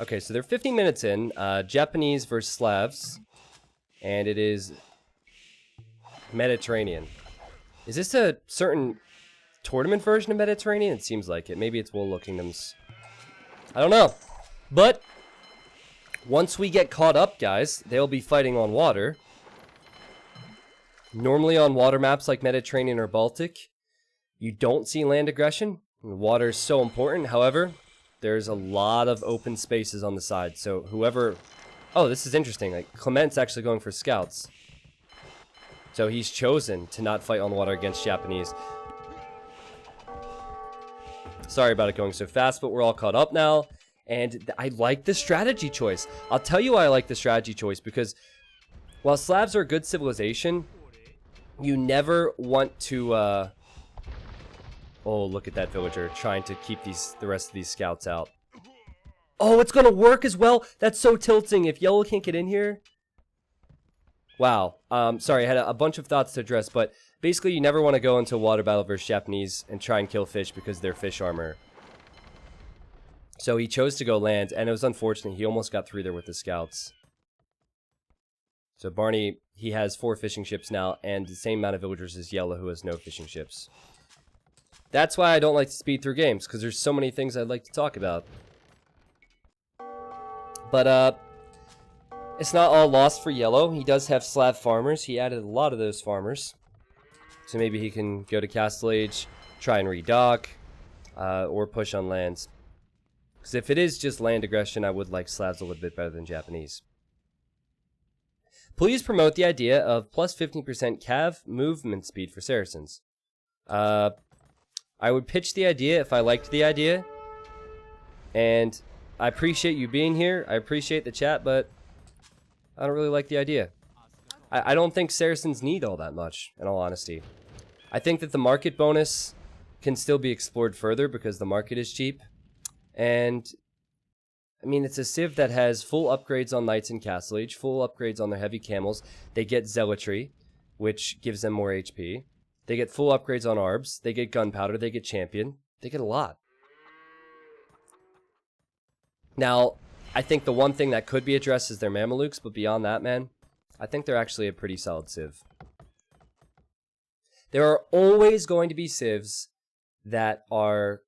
Okay, so they're 15 minutes in. Japanese versus Slavs. And it is Mediterranean. Is this a certain tournament version of Mediterranean? It seems like it. Maybe it's Wool Kingdoms. I don't know. But once we get caught up, guys, they'll be fighting on water. Normally on water maps like Mediterranean or Baltic, you don't see land aggression. Water is so important. However, there's a lot of open spaces on the side. So whoever... Oh, this is interesting. Like, Clement's actually going for scouts. So he's chosen to not fight on water against Japanese. Sorry about it going so fast, but we're all caught up now. And I like the strategy choice. I'll tell you why I like the strategy choice. Because while Slavs are a good civilization, you never want to... Oh, look at that villager trying to keep the rest of these scouts out. Oh, it's going to work as well? That's so tilting. If yellow can't get in here... Wow. Sorry, I had a bunch of thoughts to address, but basically you never want to go into a water battle versus Japanese and try and kill fish because they're fish armor. So he chose to go land, and it was unfortunate. He almost got through there with the scouts. So Barney, he has 4 fishing ships now, and the same amount of villagers as yellow, who has no fishing ships. That's why I don't like to speed through games, because there's so many things I'd like to talk about. But, it's not all lost for yellow. He does have Slav farmers. He added a lot of those farmers. So maybe he can go to Castle Age, try and redock, or push on lands. Because if it is just land aggression, I would like Slavs a little bit better than Japanese. Please promote the idea of plus 15% cav movement speed for Saracens. I would pitch the idea if I liked the idea. And I appreciate you being here. I appreciate the chat, but I don't really like the idea. I don't think Saracens need all that much, in all honesty. I think that the market bonus can still be explored further because the market is cheap. And, I mean, it's a civ that has full upgrades on Knights and Castle Age, full upgrades on their heavy camels. They get Zealotry, which gives them more HP. They get full upgrades on Arbs. They get Gunpowder. They get Champion. They get a lot. Now, I think the one thing that could be addressed is their Mamelukes, but beyond that, man, I think they're actually a pretty solid civ. There are always going to be civs that are...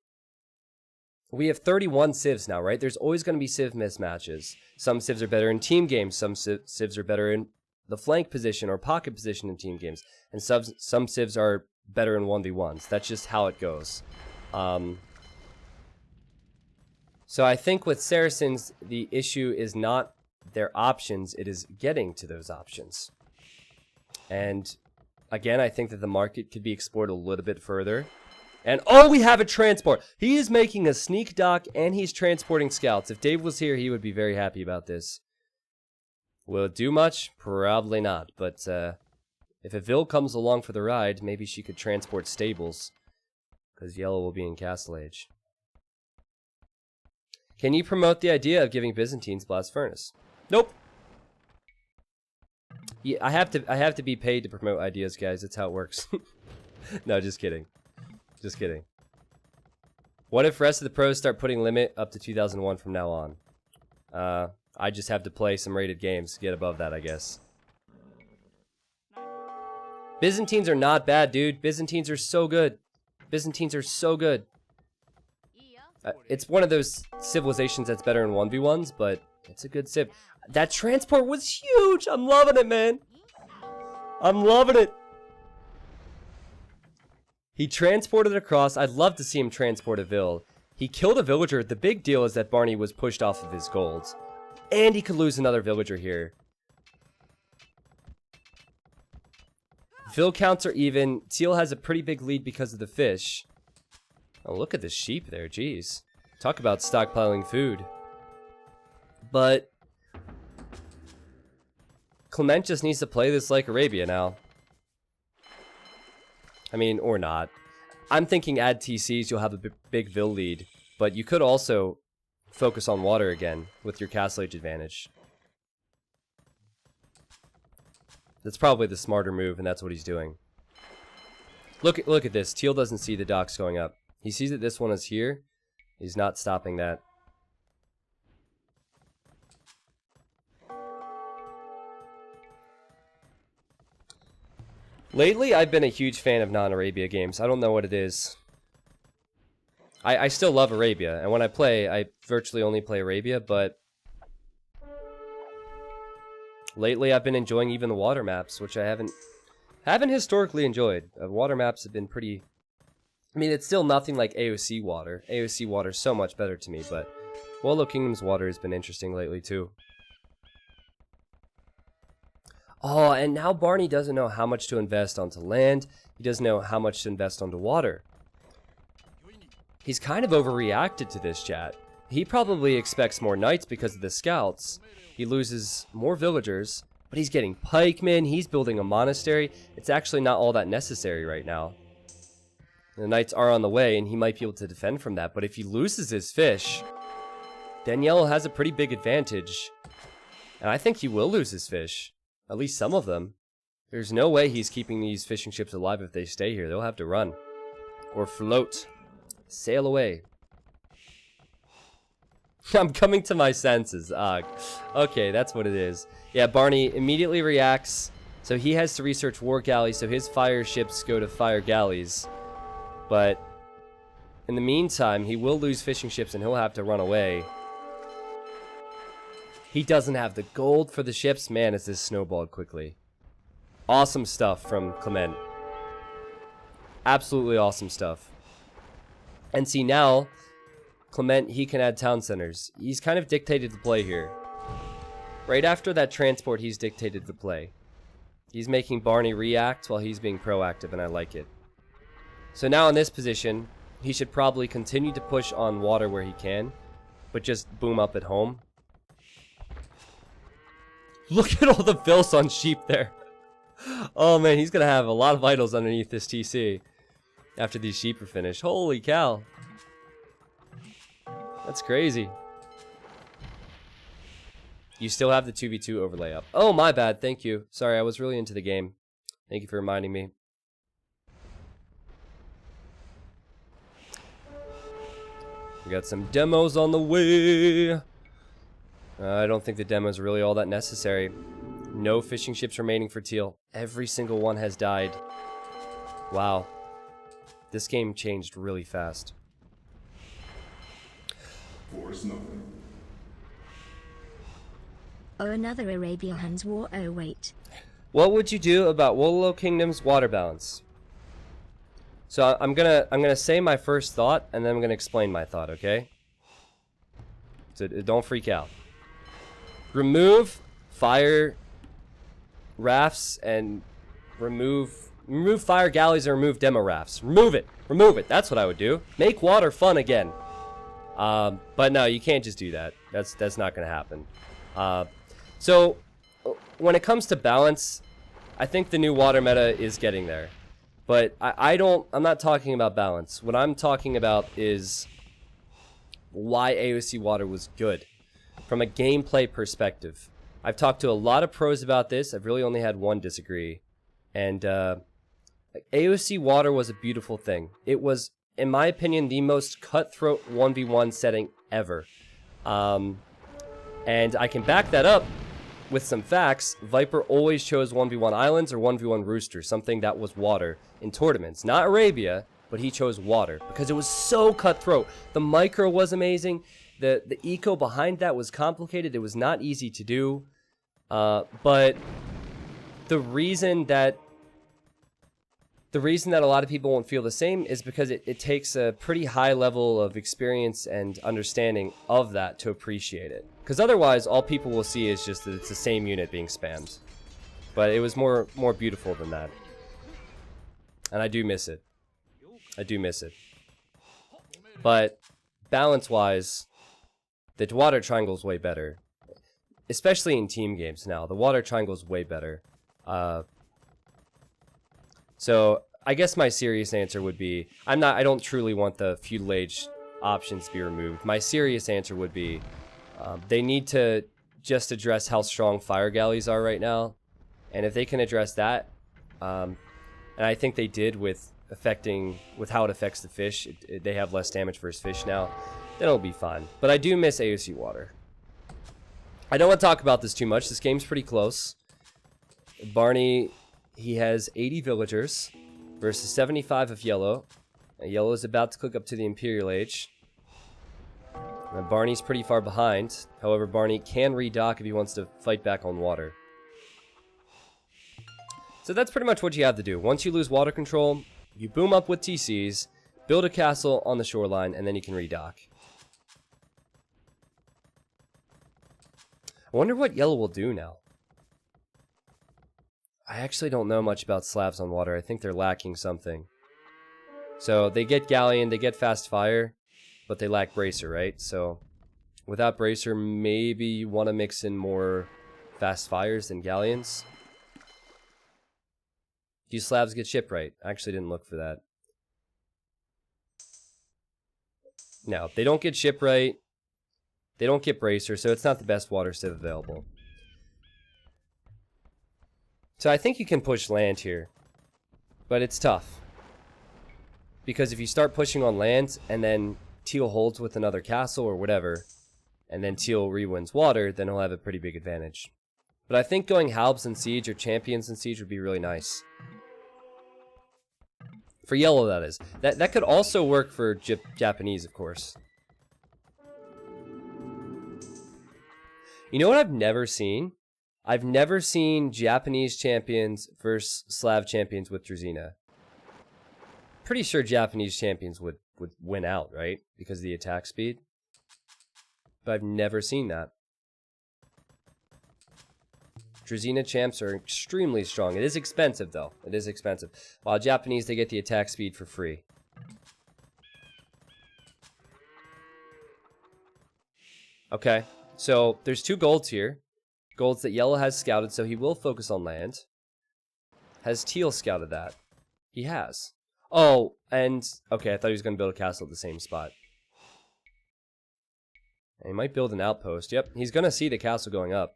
We have 31 civs now, right? There's always going to be civ mismatches. Some civs are better in team games. Some civs are better in the flank position or pocket position in team games. And some civs are better in 1v1s. That's just how it goes. So I think with Saracens, the issue is not their options. It is getting to those options. And again, I think that the market could be explored a little bit further. And, oh, we have a transport. He is making a sneak dock, and he's transporting scouts. If Dave was here, he would be very happy about this. Will it do much? Probably not. But if a Vil comes along for the ride, maybe she could transport stables. Because yellow will be in Castle Age. Can you promote the idea of giving Byzantines Blast Furnace? Nope. Yeah, I have to be paid to promote ideas, guys. That's how it works. No, just kidding. Just kidding. What if rest of the pros start putting limit up to 2001 from now on? I just have to play some rated games to get above that, I guess. Byzantines are not bad, dude. Byzantines are so good. Byzantines are so good. It's one of those civilizations that's better in 1v1s, but it's a good civ. That transport was huge! I'm loving it, man! I'm loving it! He transported across. I'd love to see him transport a Vil. He killed a villager. The big deal is that Barney was pushed off of his gold. And he could lose another villager here. Vil counts are even. Teal has a pretty big lead because of the fish. Oh, look at the sheep there. Jeez. Talk about stockpiling food. But Clement just needs to play this like Arabia now. I mean, or not. I'm thinking add TCs, you'll have a big Vil lead. But you could also focus on water again with your Castle Age advantage. That's probably the smarter move, and that's what he's doing. Look at this. Teal doesn't see the docks going up. He sees that this one is here. He's not stopping that. Lately, I've been a huge fan of non-Arabia games. I don't know what it is. I still love Arabia, and when I play, I virtually only play Arabia, but lately I've been enjoying even the water maps, which I haven't historically enjoyed. Water maps have been pretty... I mean, it's still nothing like AOC water. AOC water is so much better to me, but Wallow Kingdom's water has been interesting lately, too. Oh, and now Barney doesn't know how much to invest onto land. He doesn't know how much to invest onto water. He's kind of overreacted to this, chat. He probably expects more knights because of the scouts. He loses more villagers, but he's getting pikemen. He's building a monastery. It's actually not all that necessary right now. The knights are on the way, and he might be able to defend from that. But if he loses his fish, then Yellow has a pretty big advantage. And I think he will lose his fish. At least some of them. There's no way he's keeping these fishing ships alive if they stay here. They'll have to run. Or float. Sail away. I'm coming to my senses. Okay, that's what it is. Yeah, Barney immediately reacts. So he has to research war galleys, so his fire ships go to fire galleys. But in the meantime, he will lose fishing ships and he'll have to run away. He doesn't have the gold for the ships. Man, is this snowballed quickly. Awesome stuff from Clement. Absolutely awesome stuff. And see now, Clement, he can add town centers. He's kind of dictated the play here. Right after that transport, he's dictated the play. He's making Barney react while he's being proactive, and I like it. So now in this position, he should probably continue to push on water where he can, but just boom up at home. Look at all the bills on sheep there. Oh man, he's going to have a lot of vitals underneath this TC after these sheep are finished. Holy cow. That's crazy. You still have the 2v2 overlay up. Oh, my bad. Thank you. Sorry, I was really into the game. Thank you for reminding me. We got some demos on the way. I don't think the demos are really all that necessary. No fishing ships remaining for Teal. Every single one has died. Wow. This game changed really fast. Force nothing. Oh, another Arabian's war. Oh, wait. What would you do about Wallow Kingdom's water balance? So I'm gonna say my first thought, and then I'm gonna explain my thought, okay? So don't freak out. Remove fire rafts and remove fire galleys and remove demo rafts. Remove it. Remove it. That's what I would do. Make water fun again. But no, you can't just do that. That's not gonna happen. So when it comes to balance, I think the new water meta is getting there. But I'm not talking about balance. What I'm talking about is why AOC water was good from a gameplay perspective. I've talked to a lot of pros about this. I've really only had one disagree. And AOC water was a beautiful thing. It was, in my opinion, the most cutthroat 1v1 setting ever. And I can back that up with some facts. Viper always chose 1v1 islands or 1v1 rooster, something that was water in tournaments. Not Arabia, but he chose water because it was so cutthroat. The micro was amazing. The eco behind that was complicated. It was not easy to do. But the reason that a lot of people won't feel the same is because it takes a pretty high level of experience and understanding of that to appreciate it. Because otherwise, all people will see is just that it's the same unit being spammed. But it was more beautiful than that. And I do miss it. I do miss it. But balance-wise, the water triangle is way better. Especially in team games now. The water triangle is way better. So I guess my serious answer would be, I don't truly want the feudal age options to be removed. My serious answer would be, they need to just address how strong fire galleys are right now. And if they can address that, and I think they did with how it affects the fish, they have less damage versus fish now, then it'll be fine. But I do miss AOC water. I don't want to talk about this too much. This game's pretty close. Barney, he has 80 villagers versus 75 of yellow. Yellow is about to click up to the Imperial Age. Barney's pretty far behind. However, Barney can redock if he wants to fight back on water. So that's pretty much what you have to do. Once you lose water control, you boom up with TCs, build a castle on the shoreline, and then you can redock. I wonder what yellow will do now. I actually don't know much about Slavs on water. I think they're lacking something. So they get galleon, they get fast fire, but they lack bracer, right? So without bracer, maybe you want to mix in more fast fires than galleons. Do Slavs get shipwright? I actually didn't look for that. No, they don't get shipwright. They don't get bracer, so it's not the best water civ available. So I think you can push land here, but it's tough. Because if you start pushing on land, and then Teal holds with another castle or whatever, and then Teal re-wins water, then he'll have a pretty big advantage. But I think going Halbs and Siege or Champions and Siege would be really nice. For yellow, that is. That could also work for Japanese, of course. You know what I've never seen? I've never seen Japanese champions versus Slav champions with Drazina. Pretty sure Japanese champions would win out, right? Because of the attack speed. But I've never seen that. Drazina champs are extremely strong. It is expensive, though. It is expensive. While Japanese, they get the attack speed for free. Okay, so there's 2 golds here. Golds that yellow has scouted, so he will focus on land. Has Teal scouted that? He has. Oh, and... okay, I thought he was going to build a castle at the same spot. And he might build an outpost. Yep, he's going to see the castle going up.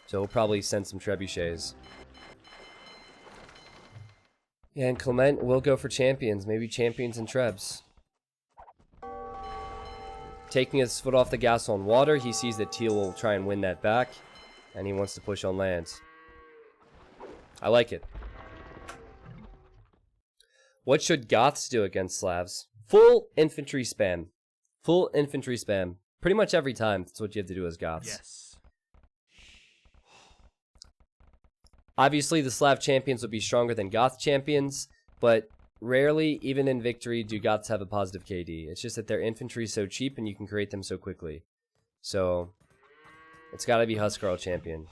So he'll probably send some trebuchets. Yeah, and Clement will go for champions. Maybe champions and trebs. Taking his foot off the gas on water, he sees that Teal will try and win that back. And he wants to push on land. I like it. What should Goths do against Slavs? Full infantry spam. Full infantry spam. Pretty much every time, that's what you have to do as Goths. Yes. Obviously, the Slav champions will be stronger than Goth champions, but rarely, even in victory, do Goths have a positive KD. It's just that their infantry is so cheap and you can create them so quickly. So, it's gotta be Huskarl champion.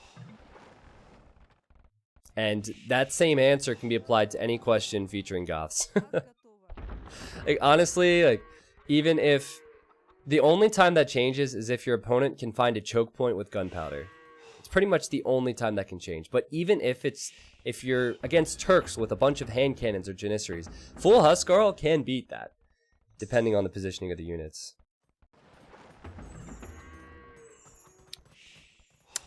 And that same answer can be applied to any question featuring Goths. Like, honestly, like, even if... the only time that changes is if your opponent can find a choke point with gunpowder. It's pretty much the only time that can change. But even if you're against Turks with a bunch of hand cannons or Janissaries, full Huskarl can beat that, depending on the positioning of the units.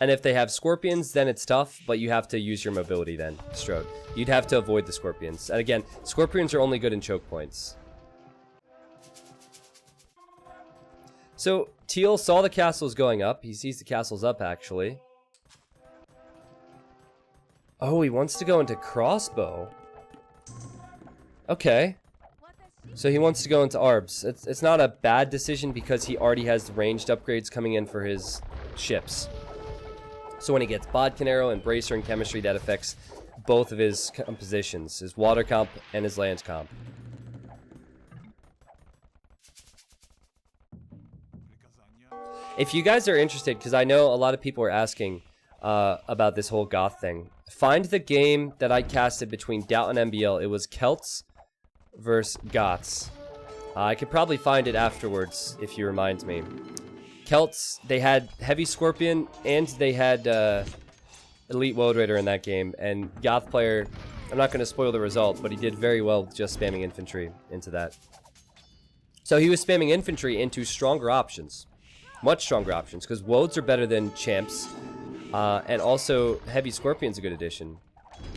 And if they have Scorpions, then it's tough, but you have to use your mobility then, Strode. You'd have to avoid the Scorpions. And again, Scorpions are only good in choke points. So, Teal saw the castles going up. He sees the castles up, actually. Oh, he wants to go into crossbow. Okay. So he wants to go into arbs. It's not a bad decision because he already has the ranged upgrades coming in for his ships. So when he gets Bodkin Arrow and Bracer and Chemistry, that affects both of his compositions. His water comp and his land comp. If you guys are interested, because I know a lot of people are asking about this whole Goth thing, find the game that I casted between Doubt and MBL. It was Celts versus Goths. I could probably find it afterwards if you remind me. Celts, they had Heavy Scorpion and they had Elite Woad Raider in that game. And Goth player, I'm not going to spoil the result, but he did very well just spamming infantry into that. So he was spamming infantry into stronger options. Much stronger options, because Woads are better than Champs. And also, Heavy Scorpion's a good addition.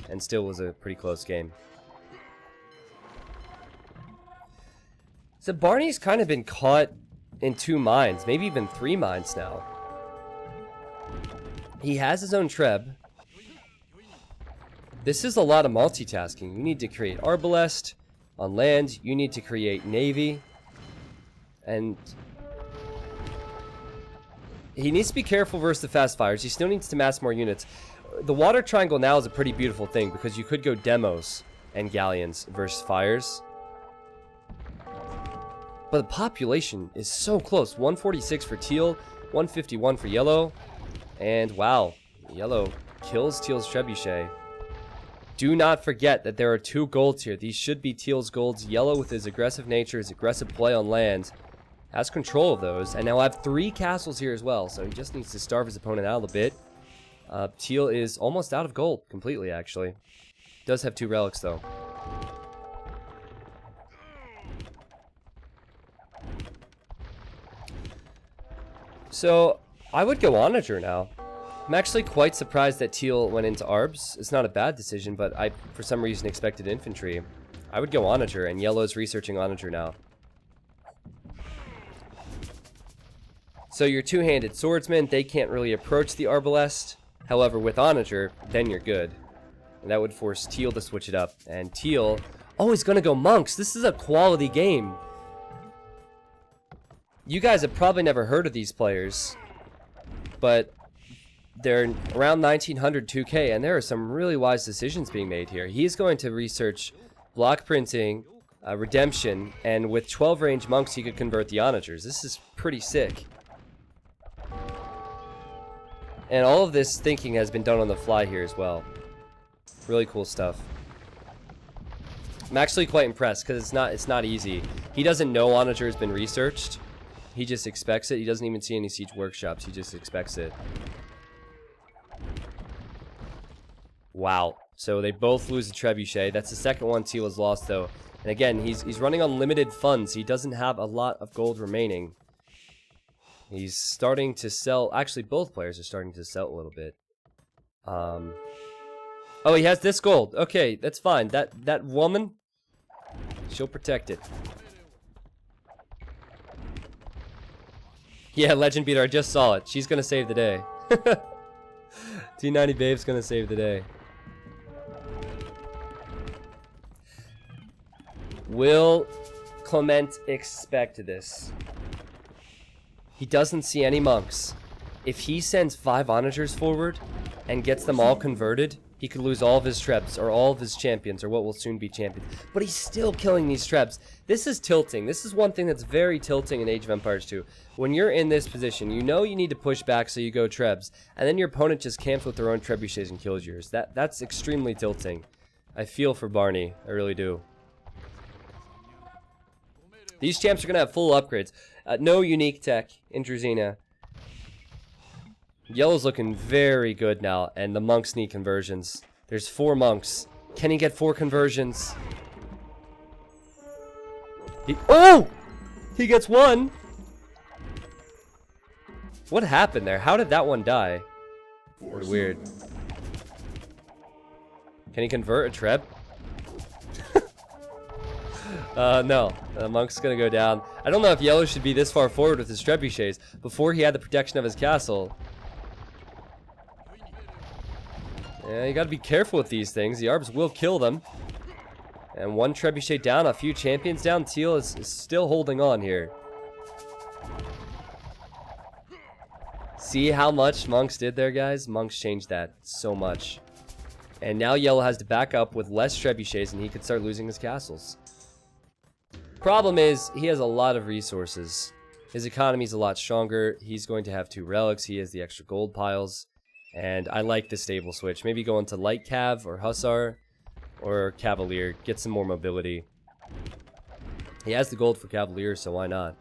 And still was a pretty close game. So Barney's kind of been caught in 2 mines, maybe even 3 mines now. He has his own Treb. This is a lot of multitasking. You need to create arbalest on land. You need to create navy. And he needs to be careful versus the fast fires. He still needs to mass more units. The water triangle now is a pretty beautiful thing because you could go demos and galleons versus fires. But the population is so close. 146 for Teal, 151 for yellow. And wow, yellow kills Teal's Trebuchet. Do not forget that there are 2 golds here. These should be Teal's golds. Yellow, with his aggressive nature, his aggressive play on land, has control of those. And now I have 3 castles here as well, so he just needs to starve his opponent out a little bit. Teal is almost out of gold completely, actually. Does have 2 relics, though. So, I would go Onager now. I'm actually quite surprised that Teal went into Arbs. It's not a bad decision, but I, for some reason, expected infantry. I would go Onager, and Yellow's researching Onager now. So your 2-handed swordsmen, they can't really approach the Arbalest. However, with Onager, then you're good. And that would force Teal to switch it up. And Teal... Oh, he's gonna go monks! This is a quality game! You guys have probably never heard of these players. But they're around 1900 2K, and there are some really wise decisions being made here. He's going to research block printing, redemption, and with 12 range monks he could convert the Onagers. This is pretty sick. And all of this thinking has been done on the fly here as well. Really cool stuff. I'm actually quite impressed because it's not easy. He doesn't know Onager has been researched. He just expects it. He doesn't even see any siege workshops. He just expects it. Wow. So they both lose a Trebuchet. That's the second one Teal has lost, though. And again, he's running on limited funds. He doesn't have a lot of gold remaining. He's starting to sell. Actually, both players are starting to sell a little bit. Oh, he has this gold. Okay, that's fine. That woman, she'll protect it. Yeah, Legend Beater, I just saw it. She's gonna save the day. T90 Babe's gonna save the day. Will Clement expect this? He doesn't see any monks. If he sends 5 Onagers forward and gets them all converted, he could lose all of his Trebs, or all of his champions, or what will soon be champions. But he's still killing these Trebs. This is tilting. This is one thing that's very tilting in Age of Empires 2. When you're in this position, you know you need to push back, so you go Trebs, and then your opponent just camps with their own Trebuchets and kills yours. That's extremely tilting. I feel for Barney. I really do. These champs are going to have full upgrades. No unique tech in Druzina. Yellow's looking very good now, and the monks need conversions. There's 4 monks. Can he get 4 conversions? Oh! He gets 1! What happened there? How did that one die? Very weird. Can he convert a Treb? No. The monk's gonna go down. I don't know if Yellow should be this far forward with his Trebuchets before he had the protection of his castle. Yeah, you gotta be careful with these things. The Arbs will kill them. And 1 Trebuchet down, a few champions down. Teal is still holding on here. See how much monks did there, guys? Monks changed that so much. And now Yellow has to back up with less Trebuchets, and he could start losing his castles. Problem is, he has a lot of resources. His economy's a lot stronger. He's going to have 2 relics. He has the extra gold piles. And I like the stable switch. Maybe go into Light Cav or Hussar or Cavalier. Get some more mobility. He has the gold for Cavalier, so why not?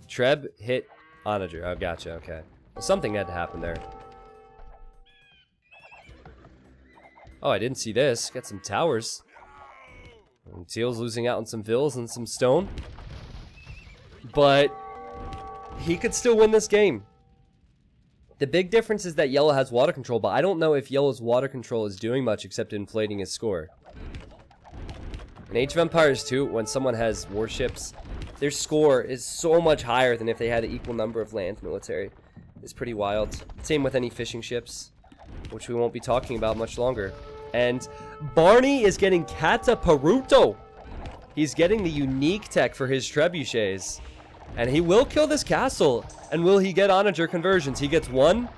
Treb hit Onager. Oh, gotcha. Okay. Well, something had to happen there. Oh, I didn't see this. Got some towers. And Teal's losing out on some vills and some stone. But he could still win this game. The big difference is that Yellow has water control, but I don't know if Yellow's water control is doing much except inflating his score. In Age of Empires 2, when someone has warships, their score is so much higher than if they had an equal number of land military. It's pretty wild. Same with any fishing ships. which we won't be talking about much longer. And Barney is getting Cataparuto. He's getting the unique tech for his trebuchets. And he will kill this castle. And will he get onager conversions? He gets one.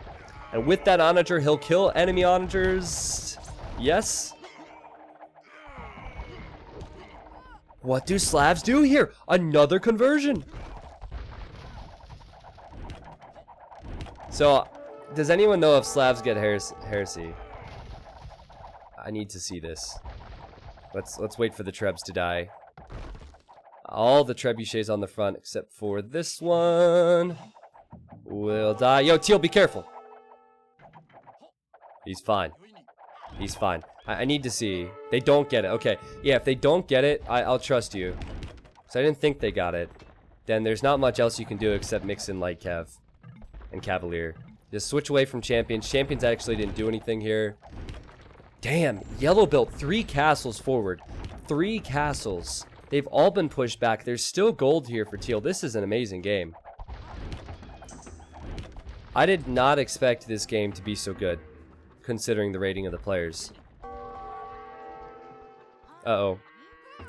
And with that onager, he'll kill enemy onagers. Yes. What do Slavs do here? Another conversion. So, does anyone know if Slavs get heresy? I need to see this. Let's wait for the trebs to die. All the trebuchets on the front except for this one will die. Yo, Teal, be careful. He's fine. He's fine. I need to see. They don't get it. Okay. Yeah, if they don't get it, I'll trust you. So I didn't think they got it. Then there's not much else you can do except mix in light cav and cavalier. Just switch away from champions. Champions actually didn't do anything here. Damn. Yellow built 3 castles forward. 3 castles. They've all been pushed back. There's still gold here for Teal. This is an amazing game. I did not expect this game to be so good, considering the rating of the players. Uh-oh.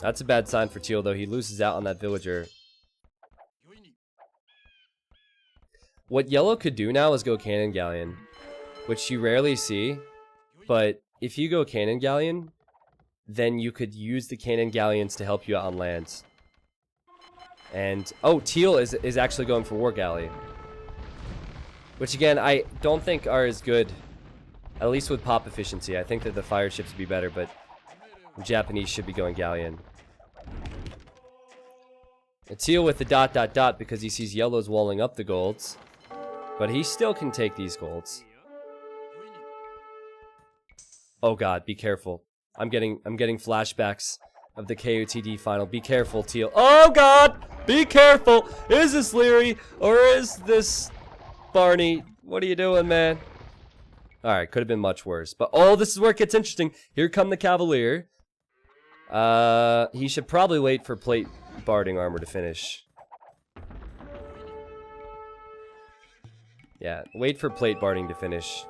That's a bad sign for Teal, though. He loses out on that villager. What yellow could do now is go cannon galleon, which you rarely see. But if you go cannon galleon, then you could use the cannon galleons to help you out on lands. And, oh, Teal is actually going for war galley. Which, again, I don't think are as good, at least with pop efficiency. I think that the fire ships would be better, but the Japanese should be going galleon. And Teal with the ... because he sees yellows walling up the golds. But he still can take these golds. Oh god, be careful. I'm getting flashbacks of the KOTD final. Be careful, Teal. Oh god! Be careful! Is this Leary or is this Barney? What are you doing, man? Alright, could have been much worse. But oh, this is where it gets interesting. Here come the Cavalier. He should probably wait for plate barding armor to finish. Yeah, wait for plate barding to finish,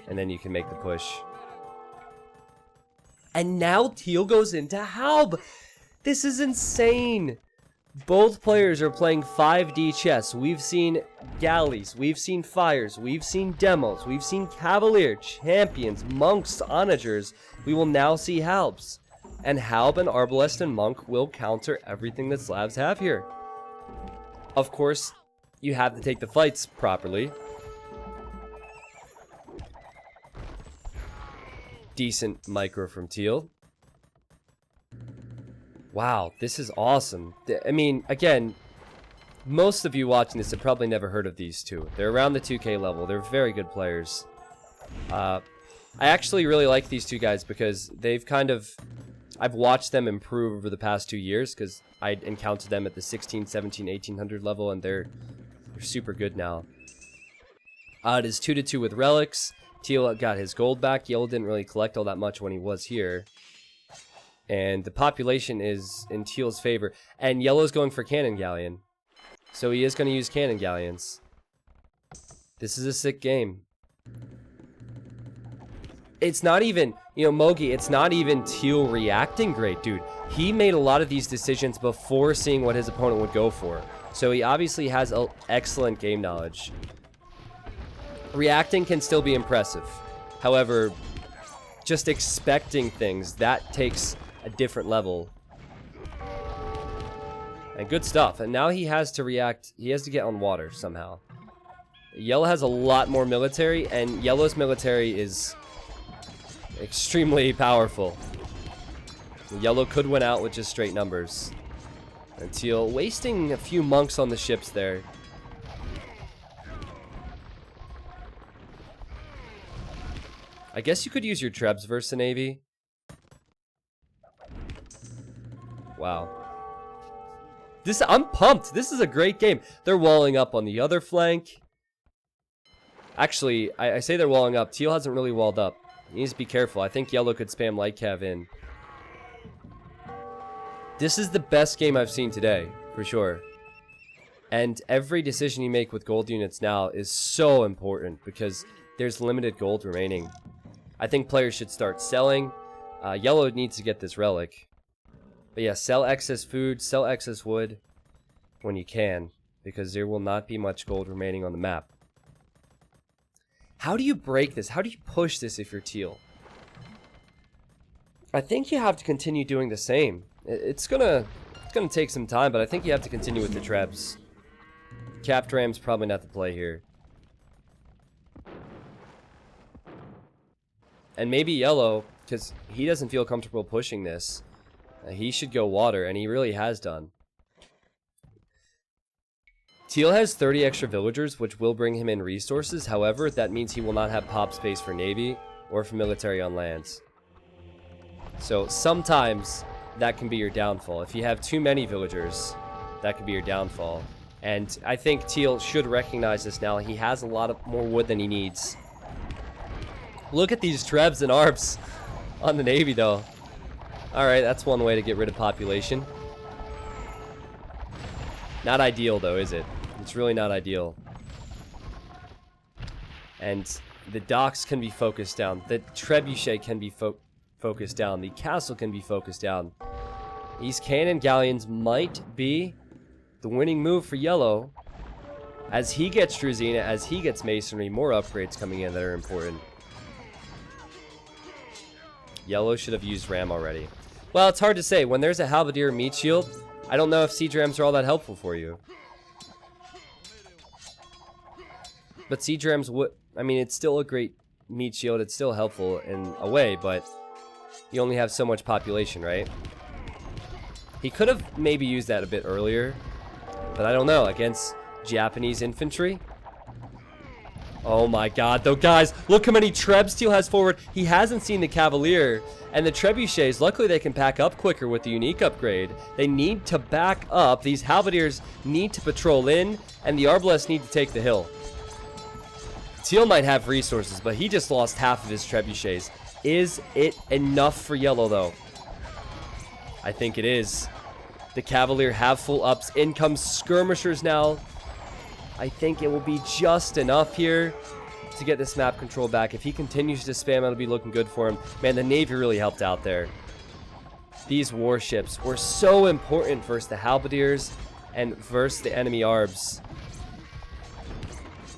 and then you can make the push. And now Teal goes into Halb. This is insane. Both players are playing 5D chess. We've seen galleys, we've seen fires, we've seen demos, we've seen cavalier, champions, monks, onagers. We will now see Halbs. And Halb and Arbalest and Monk will counter everything that Slavs have here. Of course, you have to take the fights properly. Decent micro from Teal. Wow, this is awesome. I mean, again, most of you watching this have probably never heard of these two. They're around the 2K level. They're very good players. I actually really like these two guys because they've kind of... I've watched them improve over the past 2 years because I encountered them at the 16, 17, 1800 level, and they're super good now. It is 2-2 with relics. Teal got his gold back. Yellow didn't really collect all that much when he was here. And the population is in Teal's favor. And Yellow's going for cannon galleon. So he is going to use cannon galleons. This is a sick game. It's not even, you know, Mogi, it's not even Teal reacting great, dude. He made a lot of these decisions before seeing what his opponent would go for. So he obviously has excellent game knowledge. Reacting can still be impressive. However, just expecting things, that takes a different level. And good stuff. And now he has to react. He has to get on water somehow. Yellow has a lot more military, and Yellow's military is extremely powerful. Yellow could win out with just straight numbers. And Teal wasting a few monks on the ships there. I guess you could use your Trebs versus the Navy. Wow. I'm pumped. This is a great game. They're walling up on the other flank. Actually, I say they're walling up. Teal hasn't really walled up. He needs to be careful. I think Yellow could spam light cav in. This is the best game I've seen today, for sure. And every decision you make with gold units now is so important because there's limited gold remaining. I think players should start selling. Yellow needs to get this relic. But yeah, sell excess food, sell excess wood when you can, because there will not be much gold remaining on the map. How do you break this? How do you push this if you're Teal? I think you have to continue doing the same. It's gonna take some time, but I think you have to continue with the Trebs. Capped Ram's probably not the play here. And maybe Yellow, because he doesn't feel comfortable pushing this. He should go water, and he really has done. Teal has 30 extra villagers, which will bring him in resources. However, that means he will not have pop space for Navy or for military on lands. So sometimes that can be your downfall. If you have too many villagers, that could be your downfall. And I think Teal should recognize this now. He has a lot more wood than he needs. Look at these Trebs and ARPs on the Navy, though. Alright, that's one way to get rid of population. Not ideal, though, is it? It's really not ideal. And the docks can be focused down. The Trebuchet can be focused down. The castle can be focused down. These cannon galleons might be the winning move for Yellow. As he gets Druzina, as he gets Masonry, more upgrades coming in that are important. Yellow should have used Ram already. Well, it's hard to say. When there's a Halberdier meat shield, I don't know if siege rams are all that helpful for you. But siege rams would... I mean, it's still a great meat shield. It's still helpful in a way, but you only have so much population, right? He could have maybe used that a bit earlier, but I don't know. Against Japanese infantry? Oh my god, though, guys, look how many Trebs Teal has forward. He hasn't seen the Cavalier. And the Trebuchets, luckily they can pack up quicker with the unique upgrade. They need to back up. These Halberdiers need to patrol in, and the Arbalests need to take the hill. Teal might have resources, but he just lost half of his Trebuchets. Is it enough for Yellow, though? I think it is. The Cavalier have full ups. In comes Skirmishers now. I think it will be just enough here to get this map control back. If he continues to spam, it'll be looking good for him. Man, the Navy really helped out there. These warships were so important versus the Halberdiers and versus the enemy Arbs.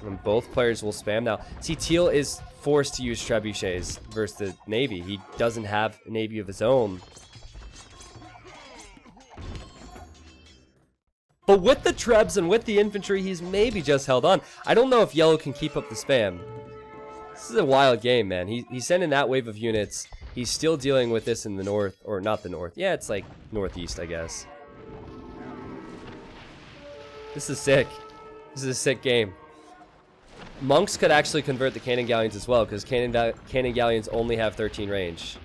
And both players will spam now. See, Teal is forced to use Trebuchets versus the Navy. He doesn't have a Navy of his own. But with the Trebs and with the infantry, he's maybe just held on. I don't know if Yellow can keep up the spam. This is a wild game, man. He's sending that wave of units. He's still dealing with this in the north, or not the north. Yeah, it's like northeast, I guess. This is sick. This is a sick game. Monks could actually convert the cannon galleons as well, because cannon galleons only have 13 range.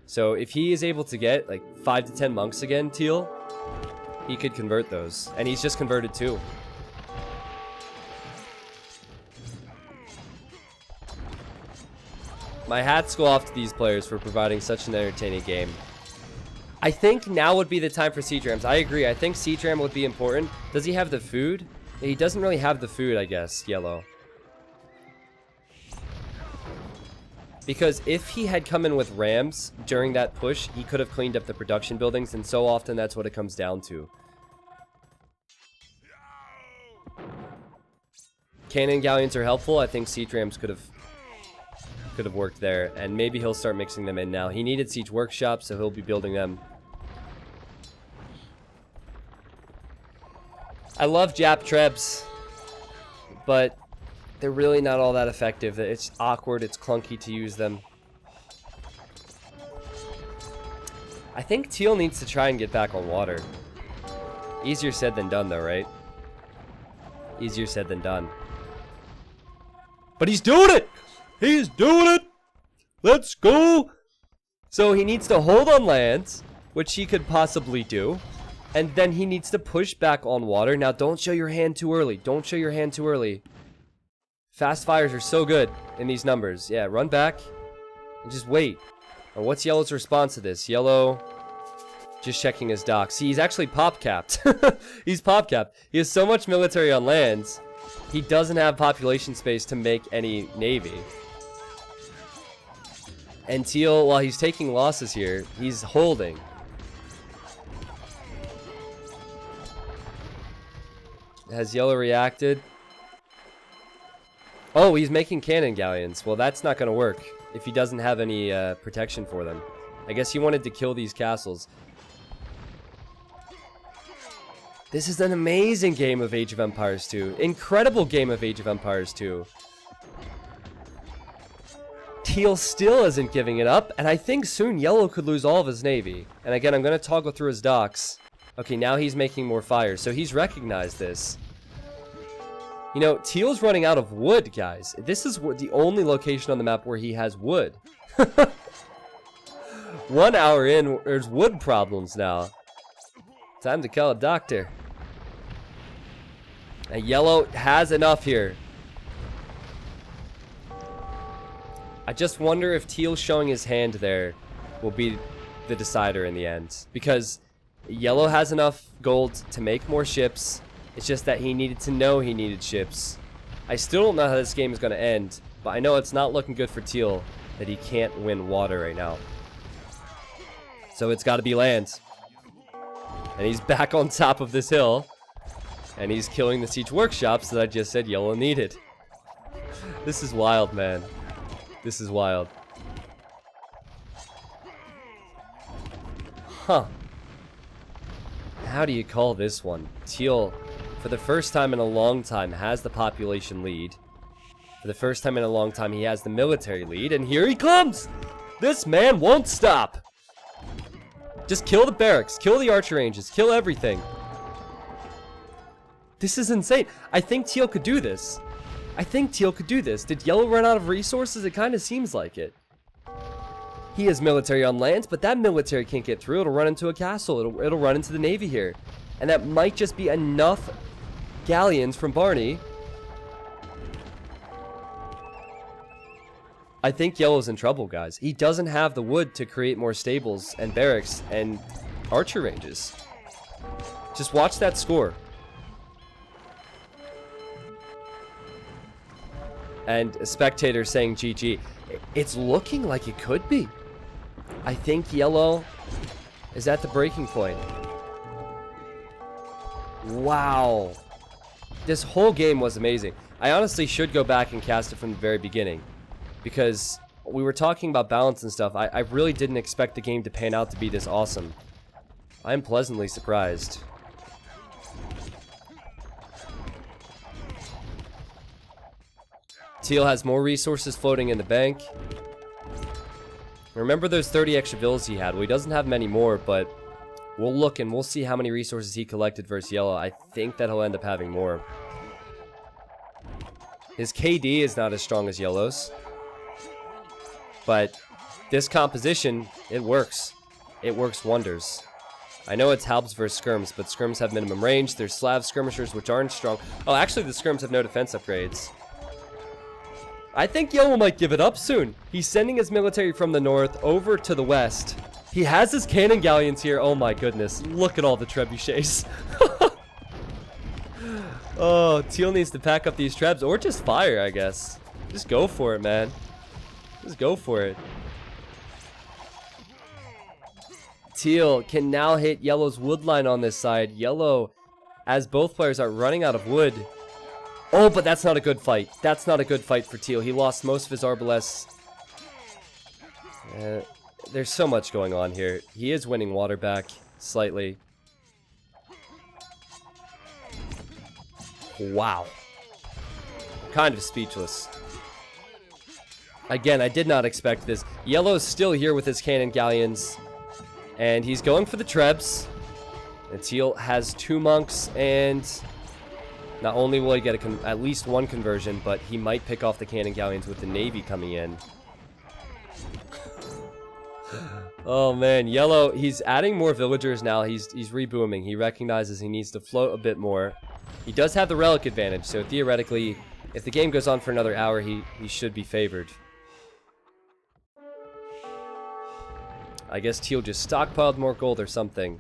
So if he is able to get like 5 to 10 monks again, Teal, he could convert those. And he's just converted 2. My hats go off to these players for providing such an entertaining game. I think now would be the time for siege rams. I agree. I think siege ram would be important. Does he have the food? He doesn't really have the food, I guess, Yellow. Because if he had come in with rams during that push, he could have cleaned up the production buildings, and so often that's what it comes down to. Cannon galleons are helpful. I think siege rams could have worked there, and maybe he'll start mixing them in now. He needed siege workshops, so he'll be building them. I love Jap Trebs, but they're really not all that effective. It's awkward, it's clunky to use them. I think Teal needs to try and get back on water. Easier said than done, though, right? Easier said than done. But he's doing it! He's doing it! Let's go! So he needs to hold on lands, which he could possibly do. And then he needs to push back on water. Now, don't show your hand too early. Don't show your hand too early. Fast fires are so good in these numbers. Yeah, run back and just wait. And what's Yellow's response to this? Yellow just checking his dock. See, he's actually pop capped. He's pop capped. He has so much military on lands He doesn't have population space to make any navy. And Teal, while he's taking losses here, he's holding. Has Yellow reacted? Oh, he's making cannon galleons. Well, that's not going to work if he doesn't have any protection for them. I guess he wanted to kill these castles. This is an amazing game of Age of Empires 2. Incredible game of Age of Empires 2. Teal still isn't giving it up, and I think soon Yellow could lose all of his navy. And again, I'm going to toggle through his docks. Okay, now he's making more fires, so he's recognized this. You know, Teal's running out of wood, guys. This is the only location on the map where he has wood. 1 hour in, there's wood problems now. Time to call a doctor. And Yellow has enough here. I just wonder if Teal showing his hand there will be the decider in the end. Because Yellow has enough gold to make more ships. It's just that he needed to know he needed ships. I still don't know how this game is going to end. But I know it's not looking good for Teal that he can't win water right now. So it's got to be land. And he's back on top of this hill. And he's killing the siege workshops that I just said Yellow needed. This is wild, man. This is wild. Huh. How do you call this one? Teal, for the first time in a long time, has the population lead. For the first time in a long time, he has the military lead. And here he comes! This man won't stop! Just kill the barracks, kill the archer ranges, kill everything. This is insane. I think Teal could do this. I think Teal could do this. Did Yellow run out of resources? It kind of seems like it. He has military on land, but that military can't get through. It'll run into a castle. It'll run into the navy here. And that might just be enough galleons from Barney. I think Yellow's in trouble, guys. He doesn't have the wood to create more stables and barracks and archer ranges. Just watch that score. And a spectator saying GG. It's looking like it could be. I think Yellow is at the breaking point. Wow. This whole game was amazing. I honestly should go back and cast it from the very beginning. Because we were talking about balance and stuff. I really didn't expect the game to pan out to be this awesome. I'm pleasantly surprised. Teal has more resources floating in the bank. Remember those 30 extra villas he had? Well, he doesn't have many more, but we'll look and we'll see how many resources he collected versus Yellow. I think that he'll end up having more. His KD is not as strong as Yellow's. But this composition, it works. It works wonders. I know it's Halbs versus Skirms, but Skirms have minimum range. There's Slav skirmishers, which aren't strong. Oh, actually, the Skirms have no defense upgrades. I think Yellow might give it up soon. He's sending his military from the north over to the west. He has his cannon galleons here. Oh my goodness. Look at all the trebuchets. Oh, Teal needs to pack up these trebs or just fire, I guess. Just go for it, man. Just go for it. Teal can now hit Yellow's wood line on this side. Yellow, as both players are running out of wood. Oh, but that's not a good fight. That's not a good fight for Teal. He lost most of his Arbalest. There's so much going on here. He is winning water back slightly. Wow. Kind of speechless. Again, I did not expect this. Yellow's still here with his cannon galleons. And he's going for the trebs. And Teal has 2 monks and... not only will he get at least 1 conversion, but he might pick off the cannon galleons with the navy coming in. Oh man, Yellow, he's adding more villagers now. He's rebooming. He recognizes he needs to float a bit more. He does have the relic advantage, so theoretically, if the game goes on for another hour, he should be favored. I guess Teal just stockpiled more gold or something.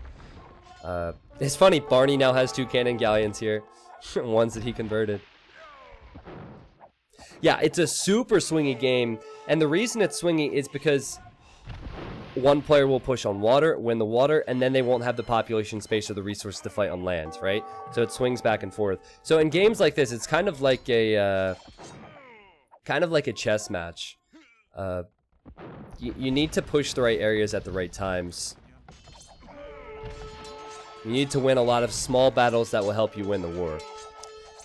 It's funny, Barney now has 2 cannon galleons here. Ones that he converted. Yeah, it's a super swingy game, and the reason it's swingy is because one player will push on water, win the water, and then they won't have the population space or the resources to fight on land, right? So it swings back and forth. So in games like this, it's kind of like a chess match. You need to push the right areas at the right times. You need to win a lot of small battles that will help you win the war.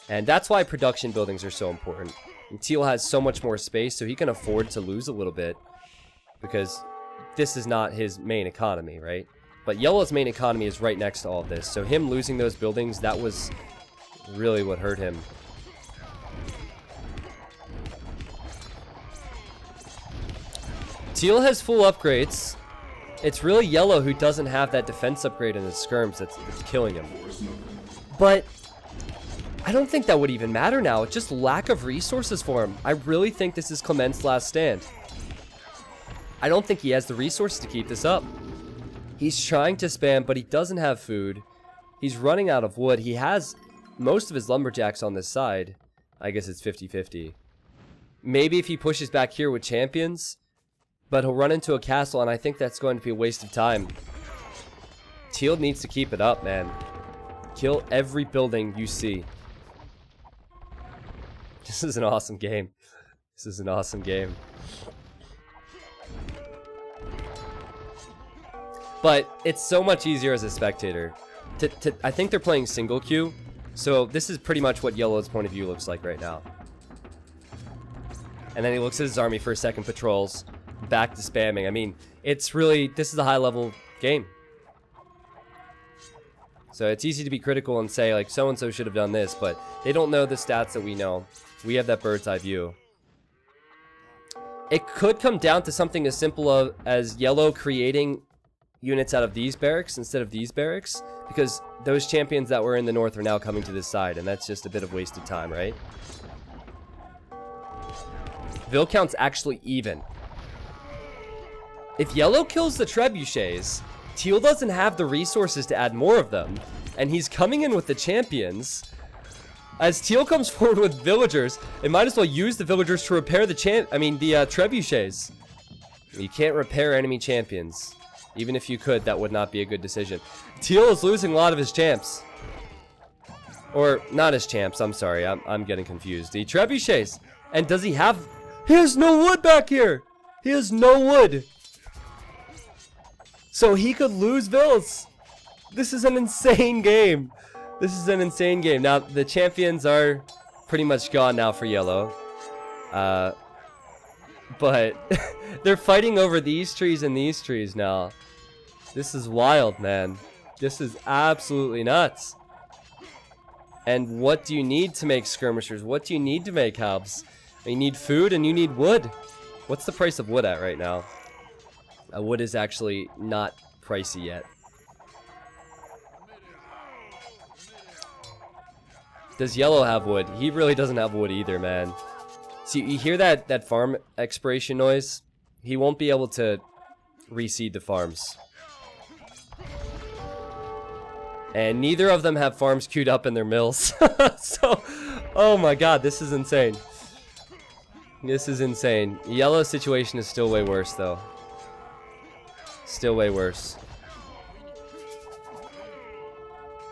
And that's why production buildings are so important. And Teal has so much more space, so he can afford to lose a little bit, because this is not his main economy, right? But Yellow's main economy is right next to all of this, so him losing those buildings, that was really what hurt him. Teal has full upgrades. It's really Yellow who doesn't have that defense upgrade in his skirms that's killing him. But I don't think that would even matter now. It's just lack of resources for him. I really think this is Clement's last stand. I don't think he has the resources to keep this up. He's trying to spam, but he doesn't have food. He's running out of wood. He has most of his lumberjacks on this side. I guess it's 50-50. Maybe if he pushes back here with champions, but he'll run into a castle, and I think that's going to be a waste of time. Teal needs to keep it up, man. Kill every building you see. This is an awesome game. This is an awesome game. But it's so much easier as a spectator. I think they're playing single queue, so this is pretty much what Yellow's point of view looks like right now. And then he looks at his army for a second, patrols, back to spamming. I mean, it's really, this is a high level game. So it's easy to be critical and say, like, so-and-so should have done this, but they don't know the stats that we know. We have that bird's eye view. It could come down to something as simple as Yellow creating units out of these barracks instead of these barracks, because those champions that were in the north are now coming to this side, and that's just a bit of wasted time, right? Vil count's actually even. If Yellow kills the Trebuchets, Teal doesn't have the resources to add more of them, and he's coming in with the champions. As Teal comes forward with villagers, they might as well use the villagers to repair the Trebuchets. You can't repair enemy champions. Even if you could, that would not be a good decision. Teal is losing a lot of his champs. Or, not his champs, I'm sorry, I'm getting confused. The Trebuchets. And does he have... He has no wood back here! He has no wood! So he could lose vills. This is an insane game. This is an insane game. Now, the champions are pretty much gone now for Yellow. But they're fighting over these trees and these trees now. This is wild, man. This is absolutely nuts. And what do you need to make skirmishers? What do you need to make hubs? You need food and you need wood. What's the price of wood at right now? Wood is actually not pricey yet. Does Yellow have wood? He really doesn't have wood either, man. See, you hear that farm expiration noise? He won't be able to reseed the farms. And neither of them have farms queued up in their mills. So, oh my god, this is insane. This is insane. Yellow's situation is still way worse, though. Still way worse.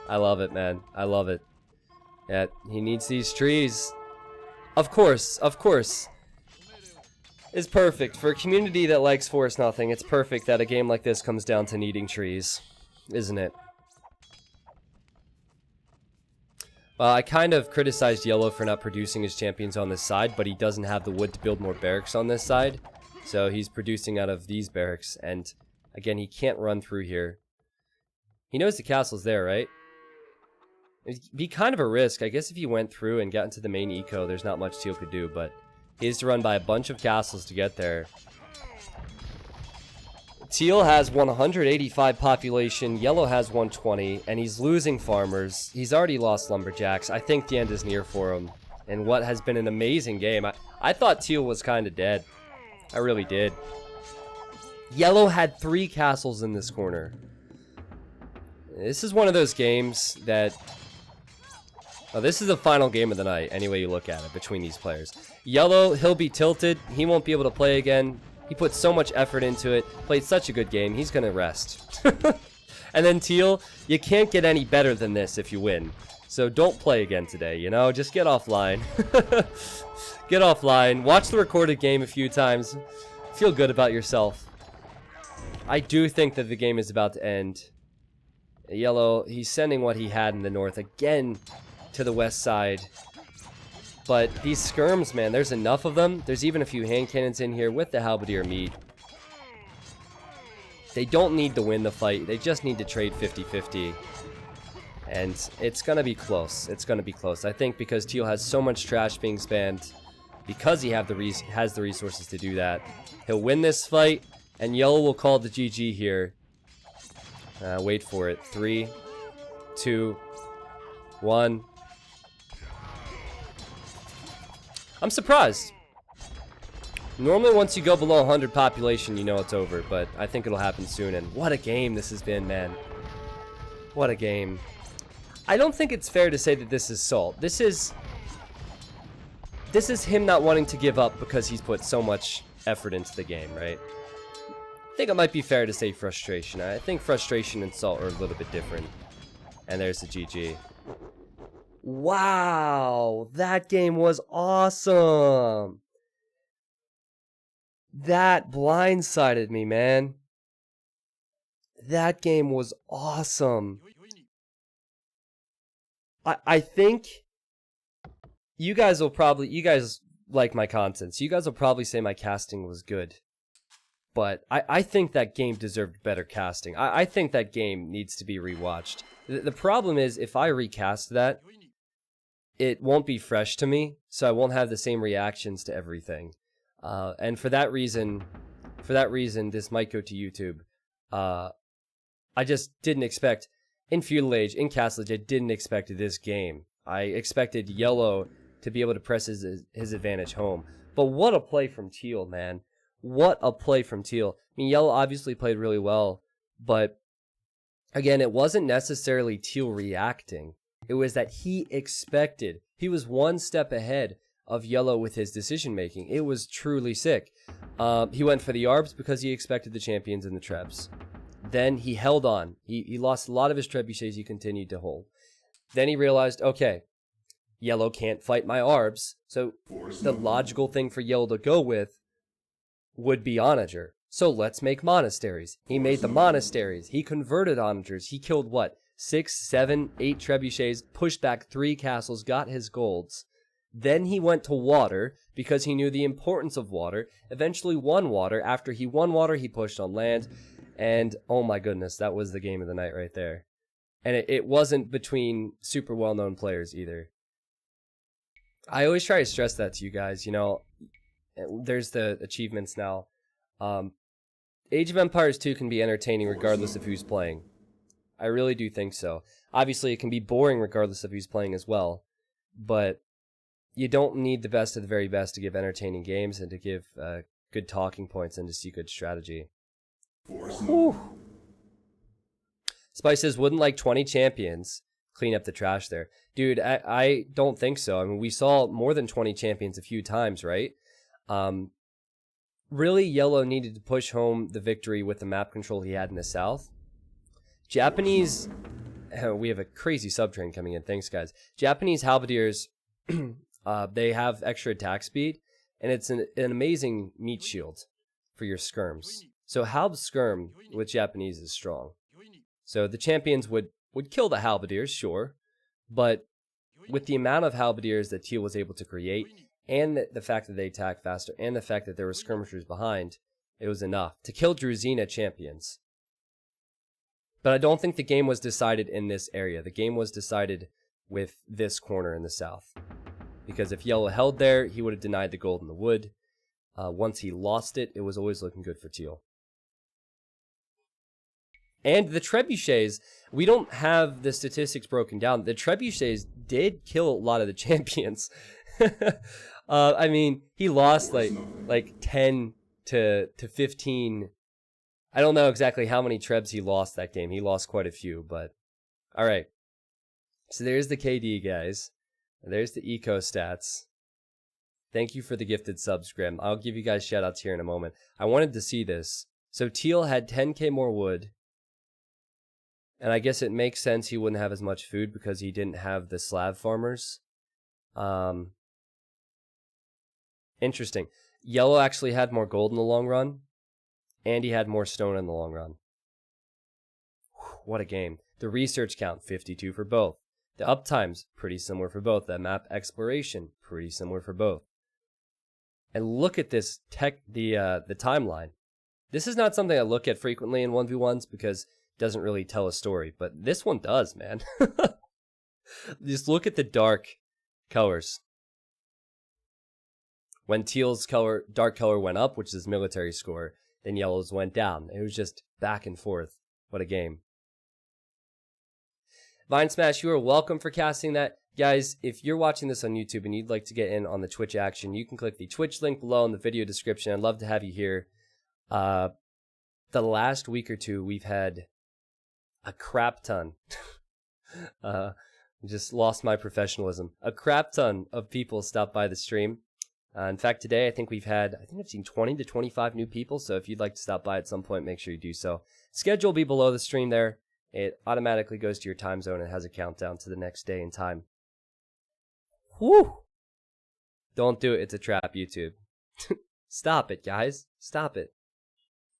I love it, man. I love it. Yeah, he needs these trees. Of course, of course. It's perfect. For a community that likes Forest Nothing, it's perfect that a game like this comes down to needing trees. Isn't it? Well, I kind of criticized Yellow for not producing his champions on this side, but he doesn't have the wood to build more barracks on this side. So he's producing out of these barracks, and again, he can't run through here. He knows the castle's there, right? It'd be kind of a risk. I guess if he went through and got into the main eco, there's not much Teal could do, but he has to run by a bunch of castles to get there. Teal has 185 population, Yellow has 120, and he's losing farmers. He's already lost lumberjacks. I think the end is near for him. And what has been an amazing game. I thought Teal was kind of dead. I really did. Yellow had 3 castles in this corner. This is one of those games that Oh, this is the final game of the night, any way you look at it, between these players. Yellow, he'll be tilted. He won't be able to play again. He put so much effort into it, played such a good game. He's going to rest. And then Teal, you can't get any better than this if you win. So don't play again today, you know? Just get offline. Get offline. Watch the recorded game a few times. Feel good about yourself. I do think that the game is about to end. Yellow, he's sending what he had in the north again to the west side. But these skirms, man, there's enough of them. There's even a few hand cannons in here with the halberdier meat. They don't need to win the fight. They just need to trade 50-50. And it's going to be close. It's going to be close. I think because Teal has so much trash being spammed, because he has the resources to do that, he'll win this fight, and Yellow will call the GG here. Wait for it. 3, 2, 1. I'm surprised. Normally, once you go below 100 population, you know it's over, but I think it'll happen soon. And what a game this has been, man. What a game. I don't think it's fair to say that this is Salt. This is him not wanting to give up because he's put so much effort into the game, right? I think it might be fair to say frustration. I think frustration and Salt are a little bit different. And there's the GG. Wow, that game was awesome. That blindsided me, man. That game was awesome. I think you guys like my content, so you guys will probably say my casting was good. But I think that game deserved better casting. I think that game needs to be rewatched. The problem is, if I recast that, it won't be fresh to me, so I won't have the same reactions to everything. And for that reason, this might go to YouTube. I just didn't expect, in Feudal Age, in Castle Age, I didn't expect this game. I expected Yellow to be able to press his advantage home. But what a play from Teal, man. What a play from Teal. I mean, Yellow obviously played really well, but again, it wasn't necessarily Teal reacting. It was that he expected. He was one step ahead of Yellow with his decision making. It was truly sick. He went for the Arbs because he expected the champions and the Trebs. Then he held on. He lost a lot of his Trebuchets. He continued to hold. Then he realized, okay, Yellow can't fight my Arbs, so the logical thing for Yellow to go with would be Onager. So let's make monasteries. He made the monasteries. He converted Onagers. He killed what? 6, 7, 8 Trebuchets, pushed back 3 castles, got his golds. Then he went to water because he knew the importance of water. Eventually won water. After he won water, he pushed on land. And oh my goodness, that was the game of the night right there. And it wasn't between super well-known players either. I always try to stress that to you guys. You know, there's the achievements now. Age of Empires 2 can be entertaining regardless of who's playing. I really do think so. Obviously, it can be boring regardless of who's playing as well. But you don't need the best of the very best to give entertaining games and to give good talking points and to see good strategy. Spice says, wouldn't like 20 champions clean up the trash there? Dude, I don't think so. I mean, we saw more than 20 champions a few times, right? Really, Yellow needed to push home the victory with the map control he had in the south. Japanese... we have a crazy subtrain coming in. Thanks, guys. Japanese halberdiers, they have extra attack speed, and it's an amazing meat shield for your skirms. So halb skirm with Japanese is strong. So the champions would kill the halberdiers, sure, but with the amount of halberdiers that Teal was able to create, and the fact that they attack faster, and the fact that there were skirmishers behind, it was enough to kill Druzina champions. But I don't think the game was decided in this area. The game was decided with this corner in the south. Because if Yellow held there, he would have denied the gold in the wood. Once he lost it, it was always looking good for Teal. And the Trebuchets, we don't have the statistics broken down. The Trebuchets did kill a lot of the champions. I mean, he lost like 10 to 15. I don't know exactly how many Trebs he lost that game. He lost quite a few, but all right. So there's the KD, guys. There's the eco stats. Thank you for the gifted subs, Grim. I'll give you guys shout outs here in a moment. I wanted to see this. So Teal had 10k more wood. And I guess it makes sense he wouldn't have as much food because he didn't have the Slav farmers. Interesting. Yellow actually had more gold in the long run. And he had more stone in the long run. Whew, what a game. The research count, 52 for both. The uptimes, pretty similar for both. The map exploration, pretty similar for both. And look at this the timeline. This is not something I look at frequently in 1v1s because it doesn't really tell a story, but this one does, man. Just look at the dark colors. When Teal's dark color went up, which is his military score, then yellow's went down. It was just back and forth. What a game. Vine Smash, you are welcome for casting that. Guys, if you're watching this on YouTube and you'd like to get in on the Twitch action, you can click the Twitch link below in the video description. I'd love to have you here. The last week or two, we've had a crap ton. Just lost my professionalism. A crap ton of people stop by the stream. In fact, today I think I've seen 20 to 25 new people. So if you'd like to stop by at some point, make sure you do so. Schedule will be below the stream there. It automatically goes to your time zone and has a countdown to the next day and time. Whew! Don't do it. It's a trap, YouTube. Stop it, guys. Stop it.